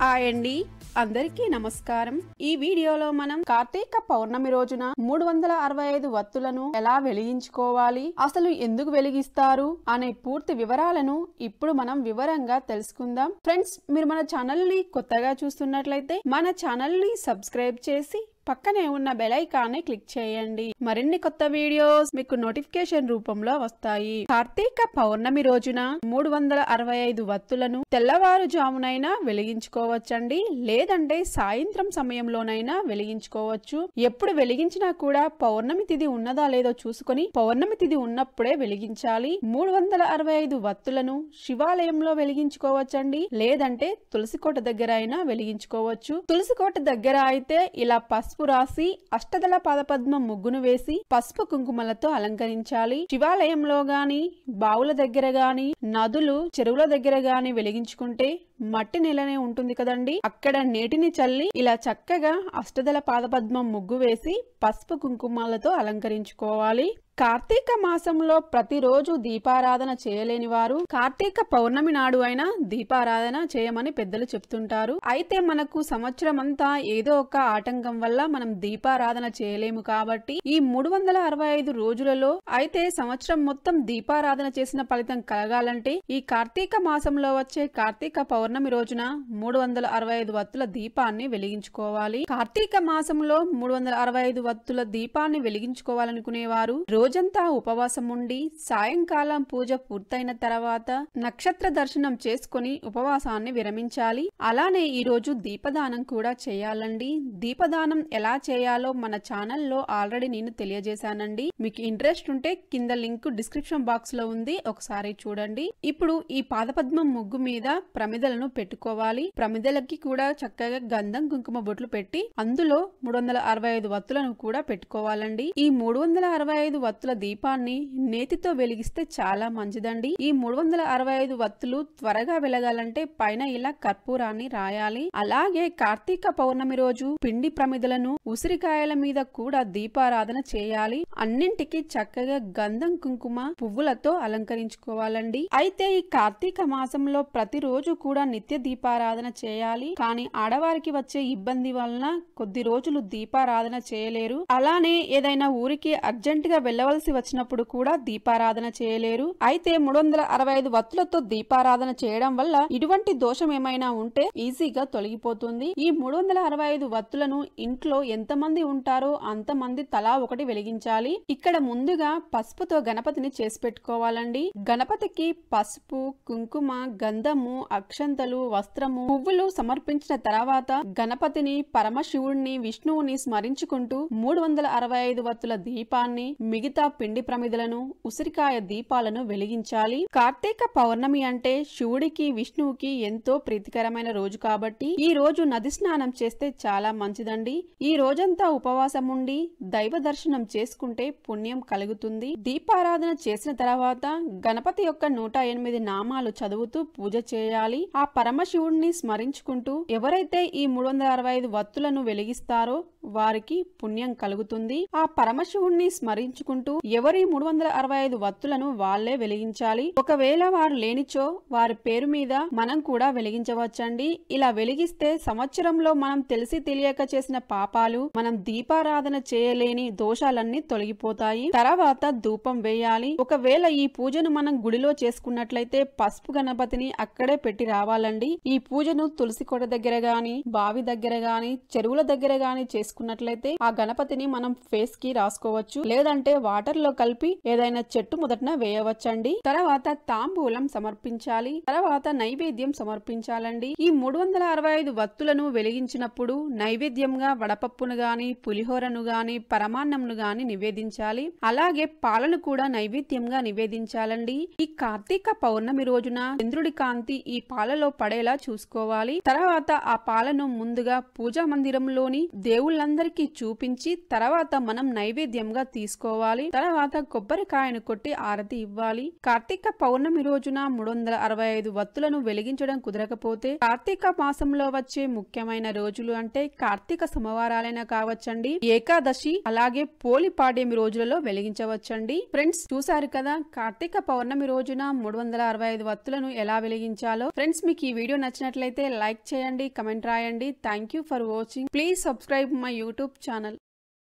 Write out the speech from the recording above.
Hi అండి, అందరికీ నమస్కారం. ఈ వీడియోలో మనం కార్తీక పౌర్ణమి రోజున 365 వత్తులను ఎలా వెలిగించుకోవాలి, అసలు ఎందుకు వెలిగిస్తారు అనే పూర్తి వివరాలను ఇప్పుడు మనం వివరంగా తెలుసుకుందాం. ఫ్రెండ్స్, మీరు మన ఛానల్ ని కొత్తగా చూస్తున్నట్లయితే మన ఛానల్ ని సబ్స్క్రైబ్ చేసి పక్కనే ఉన్న బెల్ ఐకాన్ని క్లిక్ చేయండి. మరిన్ని కొత్త వీడియోస్ మీకు నోటిఫికేషన్ రూపంలో వస్తాయి. కార్తీక పౌర్ణమి రోజున 365 వత్తులను తెల్లవారుజామునైనా వెలిగించుకోవచ్చండి, లేదంటే సాయంత్రం సమయంలోనైనా వెలిగించుకోవచ్చు. ఎప్పుడు వెలిగించినా కూడా పౌర్ణమి తిథి ఉన్నదా లేదో చూసుకొని పౌర్ణమి తిథి ఉన్నప్పుడే వెలిగించాలి. 365 వత్తులను శివాలయంలో వెలిగించుకోవచ్చండి, లేదంటే తులసికోట దగ్గర అయినా వెలిగించుకోవచ్చు. తులసికోట దగ్గర అయితే ఇలా పసుపు రాసి అష్టదళ పాదపద్మం ముగ్గును వేసి పసుపు కుంకుమలతో అలంకరించాలి. శివాలయంలో గాని, బావుల దగ్గర గాని, నదులు చెరువుల దగ్గర గాని వెలిగించుకుంటే మట్టి నెలనే ఉంటుంది కదండి, అక్కడ నీటిని చల్లి ఇలా చక్కగా అష్టదళ పాదపద్మం ముగ్గు వేసి పసుపు కుంకుమాలతో అలంకరించుకోవాలి. కార్తీక మాసంలో ప్రతిరోజు దీపారాధన చేయలేని వారు కార్తీక పౌర్ణమి నాడు అయినా దీపారాధన చేయమని పెద్దలు చెప్తుంటారు. అయితే మనకు సంవత్సరం అంతా ఏదో ఒక ఆటంకం వల్ల మనం దీపారాధన చేయలేము కాబట్టి ఈ 365 రోజులలో అయితే సంవత్సరం మొత్తం దీపారాధన చేసిన ఫలితం కలగాలంటే ఈ కార్తీక మాసంలో వచ్చే కార్తీక పౌర్ణమి రోజున 365 వత్తుల దీపాన్ని వెలిగించుకోవాలి. కార్తీక మాసంలో 365 వత్తుల దీపాన్ని వెలిగించుకోవాలనుకునేవారు రోజంతా ఉపవాసం ఉండి సాయంకాలం పూజ పూర్తయిన తర్వాత నక్షత్ర దర్శనం చేసుకుని ఉపవాసాన్ని విరమించాలి. అలానే ఈ రోజు దీపదానం కూడా చేయాలండి. దీపదానం ఎలా చేయాలో మన ఛానల్లో ఆల్రెడీ నేను తెలియజేశానండి. మీకు ఇంట్రెస్ట్ ఉంటే కింద లింక్ డిస్క్రిప్షన్ బాక్స్ లో ఉంది, ఒకసారి చూడండి. ఇప్పుడు ఈ పాదపద్మం ముగ్గు మీద ప్రమిదలను పెట్టుకోవాలి. ప్రమిదలకి కూడా చక్కగా గంధం కుంకుమ బొట్లు పెట్టి అందులో 365 వత్తులను కూడా పెట్టుకోవాలండి. ఈ 365 వత్తుల దీపాన్ని నేతితో వెలిగిస్తే చాలా మంచిదండి. ఈ 365 వత్తులు త్వరగా వెలగాలంటే పైన ఇలా కర్పూరాన్ని రాయాలి. అలాగే కార్తీక పౌర్ణమి రోజు పిండి ప్రమిదలను ఉసిరికాయల మీద కూడా దీపారాధన చేయాలి. అన్నింటికి చక్కగా గంధం కుంకుమ పువ్వులతో అలంకరించుకోవాలండి. అయితే ఈ కార్తీక మాసంలో ప్రతిరోజు కూడా నిత్య దీపారాధన చేయాలి. కానీ ఆడవారికి వచ్చే ఇబ్బంది వలన కొద్ది రోజులు దీపారాధన చేయలేరు. అలానే ఏదైనా ఊరికి అర్జెంట్ గా వెళ్ళవలసి వచ్చినప్పుడు కూడా దీపారాధన చేయలేరు. అయితే 365 వత్తులతో దీపారాధన చేయడం వల్ల ఇటువంటి దోషం ఏమైనా ఉంటే ఈజీగా తొలగిపోతుంది. ఈ 365 వత్తులను ఇంట్లో ఎంతమంది ఉంటారో అంతమంది తలా ఒకటి వెలిగించాలి. ఇక్కడ ముందుగా పసుపుతో గణపతిని చేసి పెట్టుకోవాలండి. గణపతికి పసుపు, కుంకుమ, గంధము, అక్షంతలు, వస్త్రము, పువ్వులు సమర్పించిన తర్వాత గణపతిని, పరమశివుడిని, విష్ణువుని స్మరించుకుంటూ 365 వత్తుల దీపాన్ని, మిగతా పిండి ప్రమిదలను, ఉసిరికాయ దీపాలను వెలిగించాలి. కార్తీక పౌర్ణమి అంటే శివుడికి, విష్ణువుకి ఎంతో ప్రీతికరమైన రోజు కాబట్టి ఈ రోజు నది స్నానం చేస్తే చాలా మంచిదండి. ఈ రోజంతా ఉపవాసం ఉండి దైవ దర్శనం చేసుకుంటే పుణ్యం కలుగుతుంది. దీపారాధన చేసిన తర్వాత గణపతి యొక్క 108 నామాలు చదువుతూ పూజ చేయాలి. ఆ పరమశివుడిని స్మరించుకుంటూ ఎవరైతే ఈ 365 వత్తులను వెలిగిస్తారో వారికి పుణ్యం కలుగుతుంది. ఆ పరమశివుడిని స్మరించుకుంటూ ఎవరి 365 వత్తులను వాళ్లే వెలిగించాలి. ఒకవేళ వారు లేనిచో వారి పేరు మీద మనం కూడా వెలిగించవచ్చండి. ఇలా వెలిగిస్తే సంవత్సరంలో మనం తెలిసి తెలియక చేసిన పాపాలు, మనం దీపారాధన చేయలేని దోషాలన్నీ తొలగిపోతాయి. తర్వాత ధూపం వేయాలి. ఒకవేళ ఈ పూజను మనం గుడిలో చేసుకున్నట్లయితే పసుపు గణపతిని అక్కడే పెట్టి రావాలండి. ఈ పూజను తులసి కోట దగ్గర గాని, బావి దగ్గర గాని, చెరువుల దగ్గర గాని చేసుకున్నట్లయితే ఆ గణపతిని మనం ఫేస్ కి రాసుకోవచ్చు, లేదంటే వాటర్ లో కలిపి ఏదైనా చెట్టు మొదటన వేయవచ్చండి. తర్వాత తాంబూలం సమర్పించాలి. తర్వాత నైవేద్యం సమర్పించాలండి. ఈ 365 వత్తులను వెలిగించినప్పుడు నైవేద్యంగా వడపప్పును గాని, పులిహోరను గాని, పరమాన్నంను గాని నివేదించాలి. అలాగే పాలను కూడా నైవేద్యంగా నివేదించాలండి. ఈ కార్తీక పౌర్ణమి రోజున చంద్రుడి కాంతి ఈ పాలలో పడేలా చూసుకోవాలి. తర్వాత ఆ పాలను ముందుగా పూజా మందిరంలోని దేవుళ్ళందరికీ చూపించి తర్వాత మనం నైవేద్యంగా తీసుకోవాలి. చేసుకోవాలి. తర్వాత కొబ్బరికాయను కొట్టి ఆరతి ఇవ్వాలి. కార్తీక పౌర్ణమి రోజున 365 వత్తులను వెలిగించడం కుదరకపోతే కార్తీక మాసంలో వచ్చే ముఖ్యమైన రోజులు అంటే కార్తీక సోమవారాలైనా కావచ్చండి, ఏకాదశి అలాగే పోలి పాడ్యమి రోజులలో వెలిగించవచ్చండి. ఫ్రెండ్స్ చూసారు కదా కార్తీక పౌర్ణమి రోజున 365 వత్తులను ఎలా వెలిగించాలో. ఫ్రెండ్స్ మీకు ఈ వీడియో నచ్చినట్లయితే లైక్ చేయండి, కమెంట్ రాయండి. Thank you for watching. Please subscribe my YouTube channel.